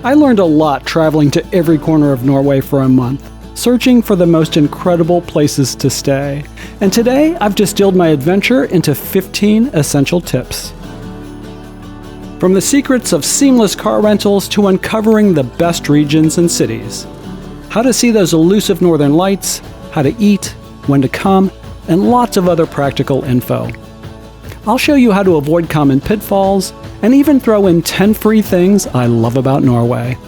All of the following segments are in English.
I learned a lot traveling to every corner of Norway for a month, searching for the most incredible places to stay. And today, I've distilled my adventure into 15 essential tips. From the secrets of seamless car rentals to uncovering the best regions and cities. How to see those elusive northern lights, how to eat, when to come, and lots of other practical info. I'll show you how to avoid common pitfalls and even throw in 10 free things I love about Norway.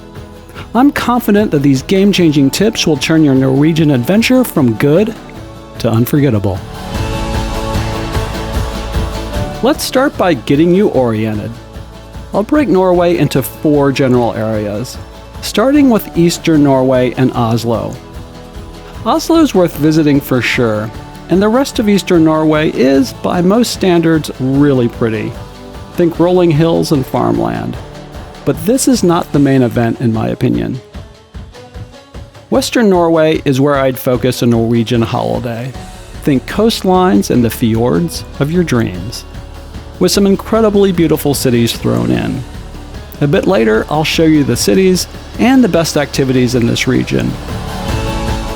I'm confident that these game-changing tips will turn your Norwegian adventure from good to unforgettable. Let's start by getting you oriented. I'll break Norway into 4 general areas, starting with Eastern Norway and Oslo. Oslo's worth visiting for sure, and the rest of Eastern Norway is, by most standards, really pretty. Think rolling hills and farmland. But this is not the main event in my opinion. Western Norway is where I'd focus a Norwegian holiday. Think coastlines and the fjords of your dreams, with some incredibly beautiful cities thrown in. A bit later, I'll show you the cities and the best activities in this region.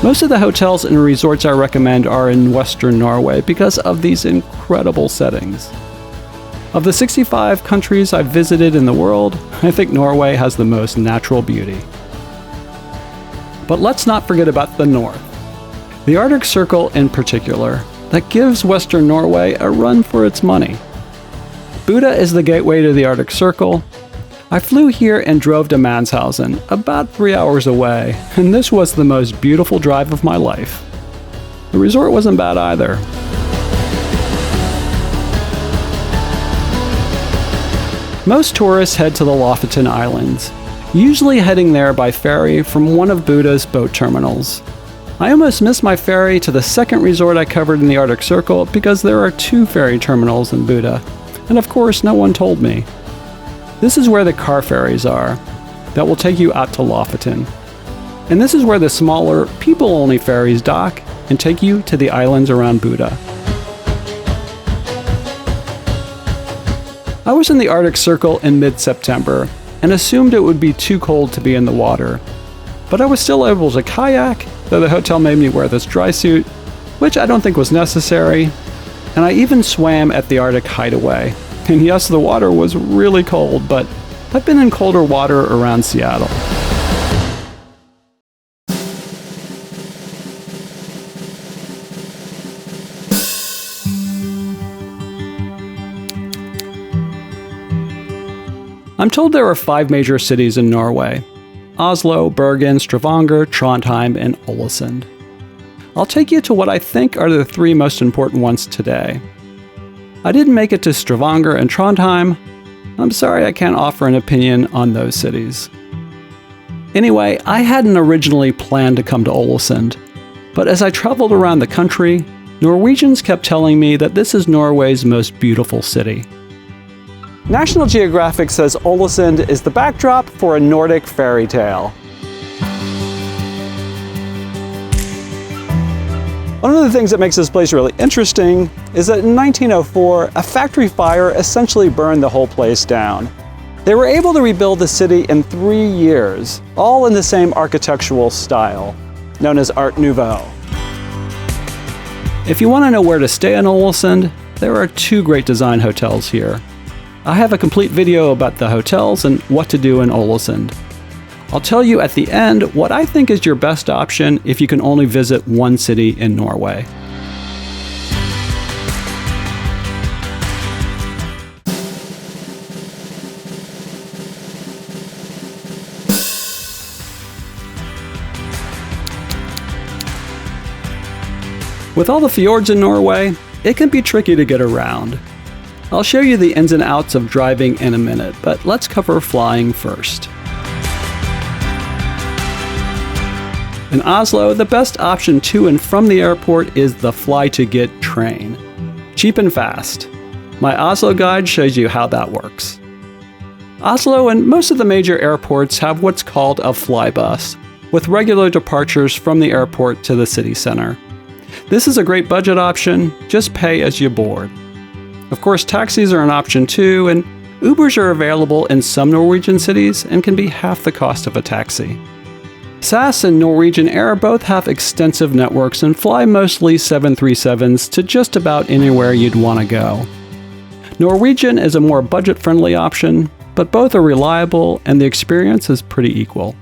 Most of the hotels and resorts I recommend are in Western Norway because of these incredible settings. Of the 65 countries I've visited in the world, I think Norway has the most natural beauty. But let's not forget about the north. The Arctic Circle in particular, that gives Western Norway a run for its money. Buda is the gateway to the Arctic Circle. I flew here and drove to Manshausen, about 3 hours away, and this was the most beautiful drive of my life. The resort wasn't bad either. Most tourists head to the Lofoten Islands, usually heading there by ferry from one of Buda's boat terminals. I almost missed my ferry to the second resort I covered in the Arctic Circle because there are 2 ferry terminals in Buda, and of course no one told me. This is where the car ferries are, that will take you out to Lofoten. And this is where the smaller, people-only ferries dock and take you to the islands around Buda. I was in the Arctic Circle in mid-September and assumed it would be too cold to be in the water. But I was still able to kayak, though the hotel made me wear this dry suit, which I don't think was necessary, and I even swam at the Arctic Hideaway. And yes, the water was really cold, but I've been in colder water around Seattle. I'm told there are 5 major cities in Norway: Oslo, Bergen, Stavanger, Trondheim, and Ålesund. I'll take you to what I think are the 3 most important ones today. I didn't make it to Stavanger and Trondheim. I'm sorry I can't offer an opinion on those cities. Anyway, I hadn't originally planned to come to Ålesund, but as I traveled around the country, Norwegians kept telling me that this is Norway's most beautiful city. National Geographic says Ålesund is the backdrop for a Nordic fairy tale. One of the things that makes this place really interesting is that in 1904, a factory fire essentially burned the whole place down. They were able to rebuild the city in 3 years, all in the same architectural style, known as Art Nouveau. If you want to know where to stay in Ålesund, there are 2 great design hotels here. I have a complete video about the hotels and what to do in Ålesund. I'll tell you at the end what I think is your best option if you can only visit one city in Norway. With all the fjords in Norway, it can be tricky to get around. I'll show you the ins and outs of driving in a minute, but let's cover flying first. In Oslo, the best option to and from the airport is the Fly-to-Get train. Cheap and fast. My Oslo guide shows you how that works. Oslo and most of the major airports have what's called a flybus, with regular departures from the airport to the city center. This is a great budget option, just pay as you board. Of course, taxis are an option too, and Ubers are available in some Norwegian cities and can be half the cost of a taxi. SAS and Norwegian Air both have extensive networks and fly mostly 737s to just about anywhere you'd want to go. Norwegian is a more budget-friendly option, but both are reliable and the experience is pretty equal.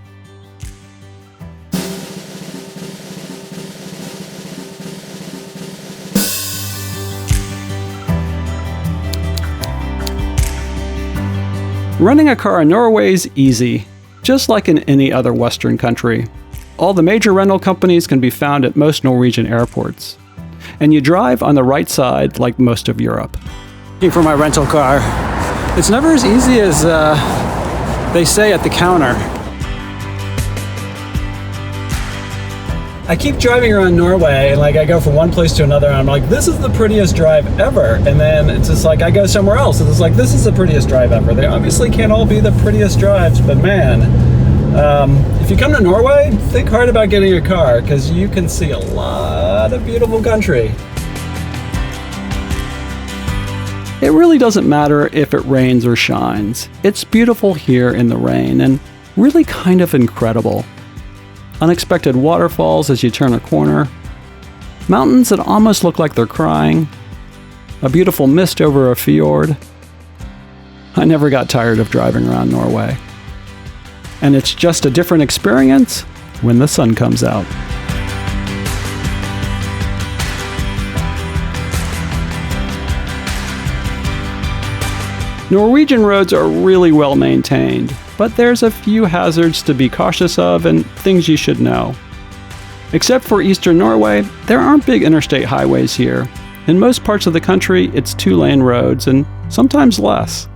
Renting a car in Norway is easy, just like in any other Western country. All the major rental companies can be found at most Norwegian airports. And you drive on the right side like most of Europe. Looking for my rental car. It's never as easy as they say at the counter. I keep driving around Norway and I go from one place to another and I'm like, this is the prettiest drive ever. And then it's just like I go somewhere else and it's like, this is the prettiest drive ever. They obviously can't all be the prettiest drives, but man, if you come to Norway, think hard about getting a car because you can see a lot of beautiful country. It really doesn't matter if it rains or shines. It's beautiful here in the rain and really kind of incredible. Unexpected waterfalls as you turn a corner, mountains that almost look like they're crying, a beautiful mist over a fjord. I never got tired of driving around Norway. And it's just a different experience when the sun comes out. Norwegian roads are really well maintained, but there's a few hazards to be cautious of and things you should know. Except for eastern Norway, there aren't big interstate highways here. In most parts of the country, it's 2-lane roads and sometimes less.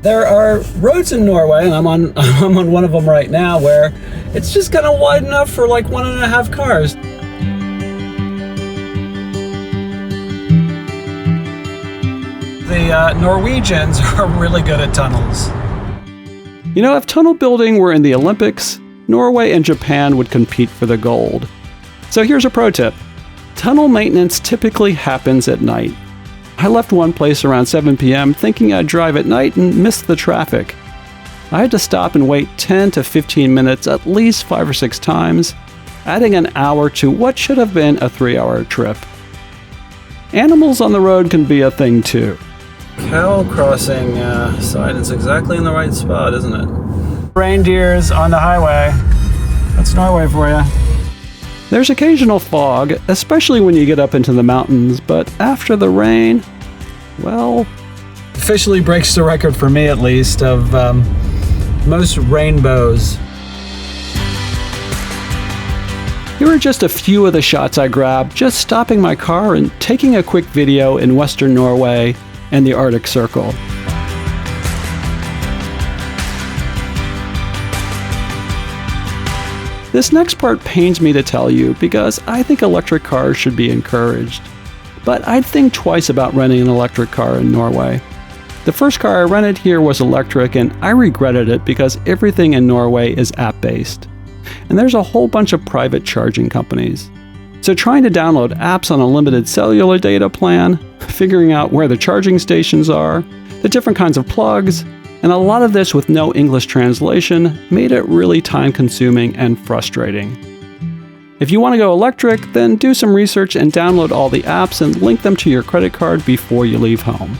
There are roads in Norway, and I'm on one of them right now, where it's just kind of wide enough for like 1.5 cars. The Norwegians are really good at tunnels. You know, if tunnel building were in the Olympics, Norway and Japan would compete for the gold. So here's a pro tip. Tunnel maintenance typically happens at night. I left one place around 7 p.m. thinking I'd drive at night and miss the traffic. I had to stop and wait 10 to 15 minutes at least 5 or 6 times, adding an hour to what should have been a 3-hour trip. Animals on the road can be a thing too. Cow crossing sign is exactly in the right spot, isn't it? Reindeers on the highway. That's Norway for you. There's occasional fog, especially when you get up into the mountains, but after the rain, well, officially breaks the record for me at least of most rainbows. Here are just a few of the shots I grabbed just stopping my car and taking a quick video in Western Norway and the Arctic Circle. This next part pains me to tell you because I think electric cars should be encouraged. But I'd think twice about renting an electric car in Norway. The first car I rented here was electric and I regretted it because everything in Norway is app-based. And there's a whole bunch of private charging companies. So trying to download apps on a limited cellular data plan, figuring out where the charging stations are, the different kinds of plugs, and a lot of this with no English translation made it really time-consuming and frustrating. If you want to go electric, then do some research and download all the apps and link them to your credit card before you leave home.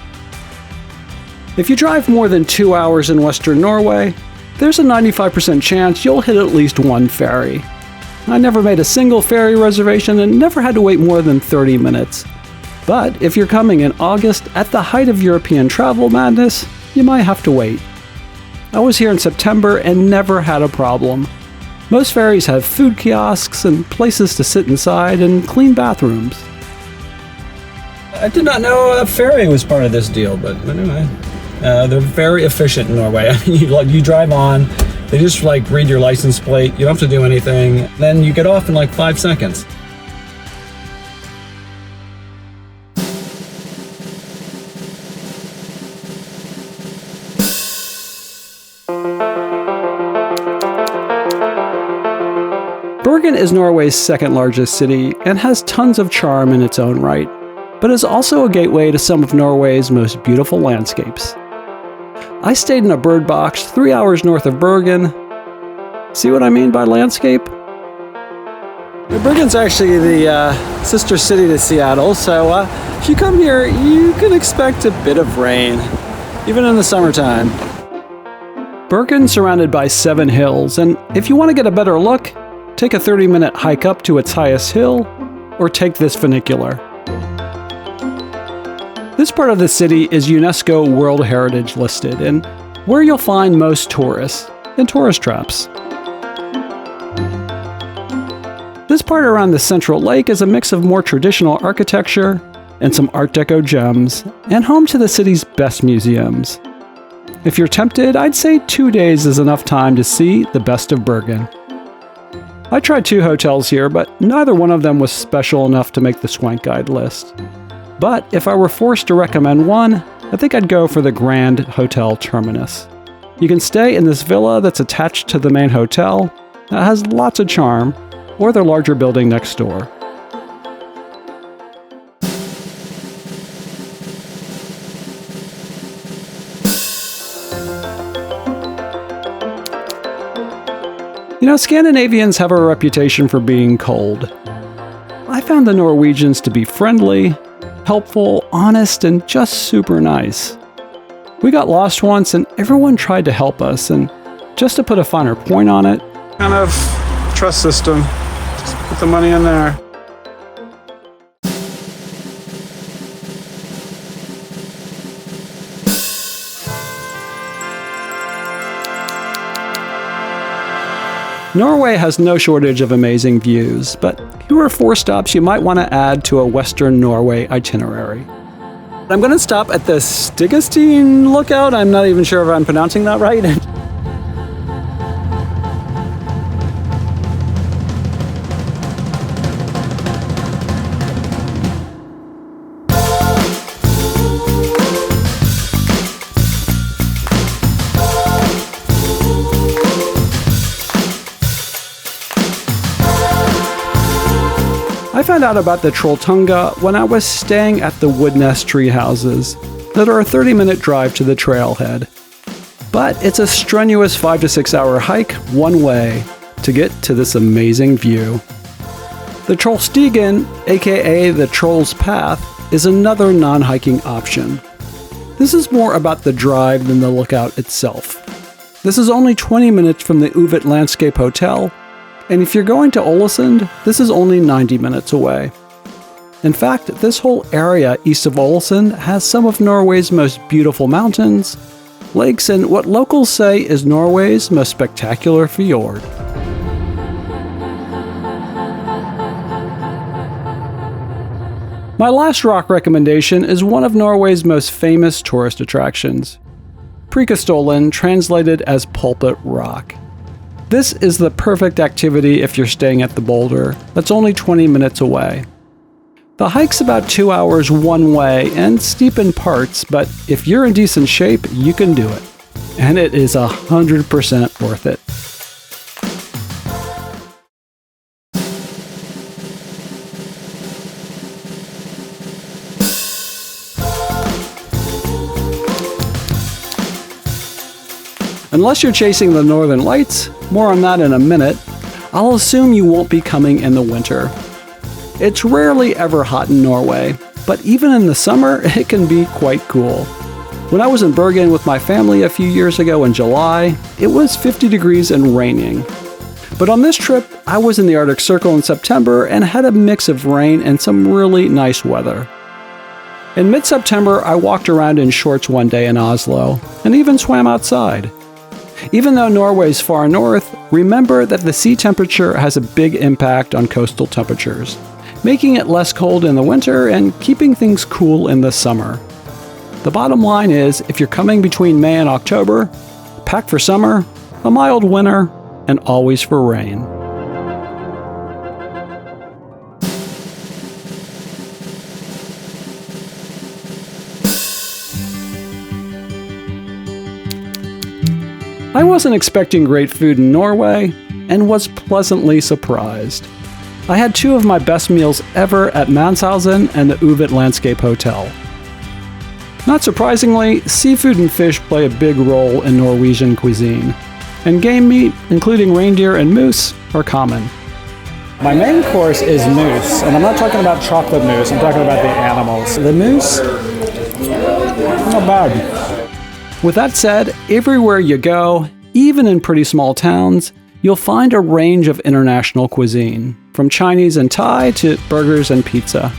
If you drive more than 2 hours in Western Norway, there's a 95% chance you'll hit at least one ferry. I never made a single ferry reservation and never had to wait more than 30 minutes. But if you're coming in August at the height of European travel madness, you might have to wait. I was here in September and never had a problem. Most ferries have food kiosks and places to sit inside and clean bathrooms. I did not know a ferry was part of this deal, but anyway. They're very efficient in Norway. You drive on, they just read your license plate, you don't have to do anything, then you get off in 5 seconds. Bergen is Norway's second largest city and has tons of charm in its own right, but is also a gateway to some of Norway's most beautiful landscapes. I stayed in a bird box 3 hours north of Bergen. See what I mean by landscape? Bergen's actually the sister city to Seattle, so if you come here, you can expect a bit of rain, even in the summertime. Bergen's surrounded by 7 hills, and if you want to get a better look, take a 30-minute hike up to its highest hill, or take this funicular. This part of the city is UNESCO World Heritage listed, and where you'll find most tourists and tourist traps. This part around the central lake is a mix of more traditional architecture and some Art Deco gems, and home to the city's best museums. If you're tempted, I'd say 2 days is enough time to see the best of Bergen. I tried 2 hotels here, but neither one of them was special enough to make the Swank guide list. But if I were forced to recommend one, I think I'd go for the Grand Hotel Terminus. You can stay in this villa that's attached to the main hotel that has lots of charm, or their larger building next door. You know, Scandinavians have a reputation for being cold. I found the Norwegians to be friendly, helpful, honest, and just super nice. We got lost once and everyone tried to help us, and just to put a finer point on it, kind of trust system. Just put the money in there. Norway has no shortage of amazing views, but here are 4 stops you might want to add to a Western Norway itinerary. I'm going to stop at the STEGASTEIN lookout. I'm not even sure if I'm pronouncing that right. I found out about the TROLLTUNGA when I was staying at the Woodnest tree houses that are a 30-minute drive to the trailhead. But it's a strenuous 5 to 6 hour hike one way to get to this amazing view. The TROLLSTEIGEN, aka the Troll's Path, is another non-hiking option. This is more about the drive than the lookout itself. This is only 20 minutes from the Uvet Landscape Hotel, and if you're going to Ålesund, this is only 90 minutes away. In fact, this whole area east of Ålesund has some of Norway's most beautiful mountains, lakes, and what locals say is Norway's most spectacular fjord. My last rock recommendation is one of Norway's most famous tourist attractions, Preikestolen, translated as Pulpit Rock. This is the perfect activity if you're staying at the boulder that's only 20 minutes away. The hike's about 2 hours one way and steep in parts, but if you're in decent shape, you can do it. And it is 100% worth it. Unless you're chasing the northern lights, more on that in a minute, I'll assume you won't be coming in the winter. It's rarely ever hot in Norway, but even in the summer, it can be quite cool. When I was in Bergen with my family a few years ago in July, it was 50 degrees and raining. But on this trip, I was in the Arctic Circle in September and had a mix of rain and some really nice weather. In mid-September, I walked around in shorts one day in Oslo, and even swam outside. Even though Norway's far north, remember that the sea temperature has a big impact on coastal temperatures, making it less cold in the winter and keeping things cool in the summer. The bottom line is, if you're coming between May and October, pack for summer, a mild winter, and always for rain. I wasn't expecting great food in Norway, and was pleasantly surprised. I had 2 of my best meals ever at Manshausen and the Uvet Landscape Hotel. Not surprisingly, seafood and fish play a big role in Norwegian cuisine, and game meat, including reindeer and moose, are common. My main course is moose, and I'm not talking about chocolate moose, I'm talking about the animals. The moose, not bad. With that said, everywhere you go, even in pretty small towns, you'll find a range of international cuisine, from Chinese and Thai to burgers and pizza.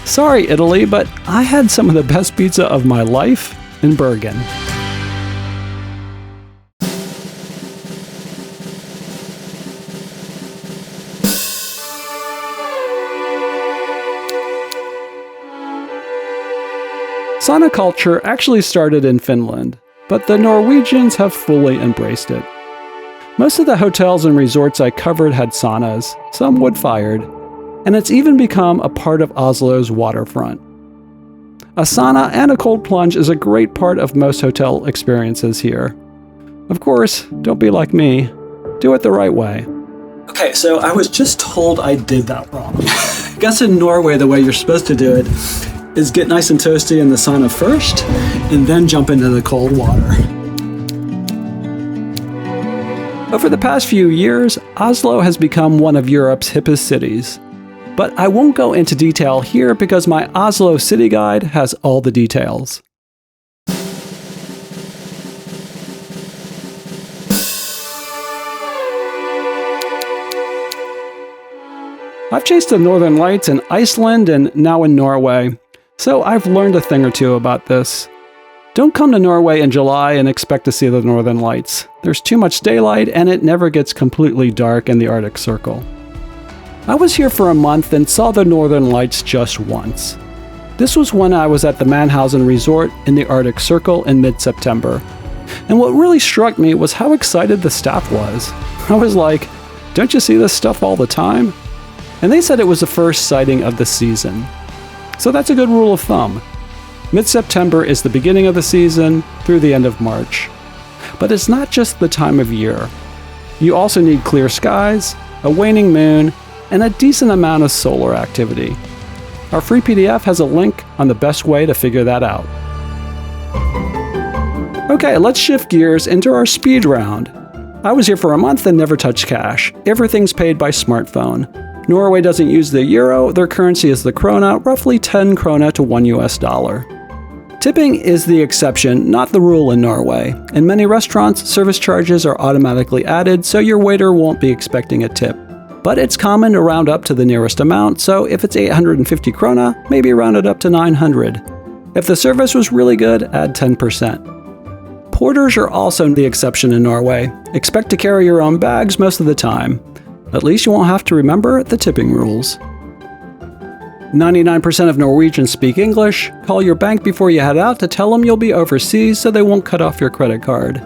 Sorry, Italy, but I had some of the best pizza of my life in Bergen. Sauna culture actually started in Finland, but the Norwegians have fully embraced it. Most of the hotels and resorts I covered had saunas, some wood-fired, and it's even become a part of Oslo's waterfront. A sauna and a cold plunge is a great part of most hotel experiences here. Of course, don't be like me. Do it the right way. Okay, so I was just told I did that wrong. I guess in Norway, the way you're supposed to do it is get nice and toasty in the sauna first, and then jump into the cold water. Over the past few years, Oslo has become one of Europe's hippest cities. But I won't go into detail here because my Oslo city guide has all the details. I've chased the northern lights in Iceland and now in Norway, so I've learned a thing or two about this. Don't come to Norway in July and expect to see the northern lights. There's too much daylight and it never gets completely dark in the Arctic Circle. I was here for a month and saw the northern lights just once. This was when I was at the Mannhausen Resort in the Arctic Circle in mid-September. And what really struck me was how excited the staff was. I was like, don't you see this stuff all the time? And they said it was the first sighting of the season. So that's a good rule of thumb. Mid-September is the beginning of the season through the end of March. But it's not just the time of year. You also need clear skies, a waning moon, and a decent amount of solar activity. Our free PDF has a link on the best way to figure that out. Okay, let's shift gears into our speed round. I was here for a month and never touched cash. Everything's paid by smartphone. Norway doesn't use the euro, their currency is the krona, roughly 10 krona to $1 US. Tipping is the exception, not the rule in Norway. In many restaurants, service charges are automatically added, so your waiter won't be expecting a tip. But it's common to round up to the nearest amount, so if it's 850 krona, maybe round it up to 900. If the service was really good, add 10%. Porters are also the exception in Norway. Expect to carry your own bags most of the time. At least you won't have to remember the tipping rules. 99% of Norwegians speak English. Call your bank before you head out to tell them you'll be overseas so they won't cut off your credit card.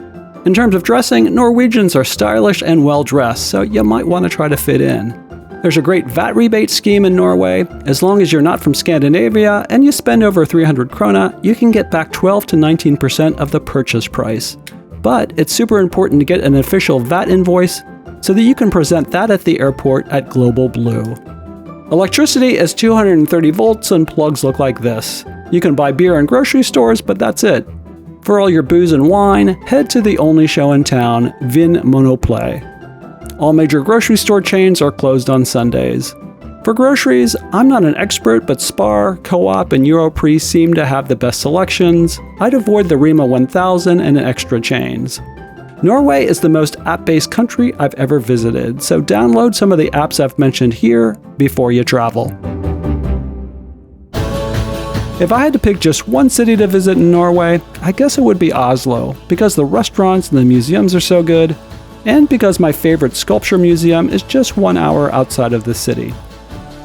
In terms of dressing, Norwegians are stylish and well-dressed, so you might want to try to fit in. There's a great VAT rebate scheme in Norway. As long as you're not from Scandinavia and you spend over 300 krona, you can get back 12 to 19% of the purchase price. But it's super important to get an official VAT invoice so that you can present that at the airport at Global Blue. Electricity is 230 volts and plugs look like this. You can buy beer in grocery stores, but that's it. For all your booze and wine, head to the only show in town, Vin Monoplay. All major grocery store chains are closed on Sundays. For groceries, I'm not an expert, but Spar, Co-op, and Europris seem to have the best selections. I'd avoid the Rema 1000 and extra chains. Norway is the most app-based country I've ever visited, so download some of the apps I've mentioned here before you travel. If I had to pick just one city to visit in Norway, I guess it would be Oslo, because the restaurants and the museums are so good, and because my favorite sculpture museum is just 1 hour outside of the city.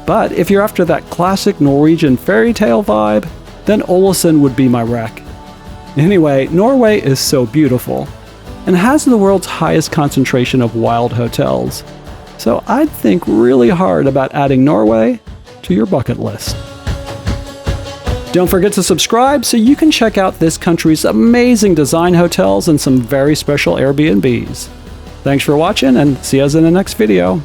But if you're after that classic Norwegian fairy tale vibe, then Ålesund would be my rec. Anyway, Norway is so beautiful, and has the world's highest concentration of wild hotels, so I'd think really hard about adding Norway to your bucket list. Don't forget to subscribe so you can check out this country's amazing design hotels and some very special Airbnbs. Thanks for watching and see us in the next video.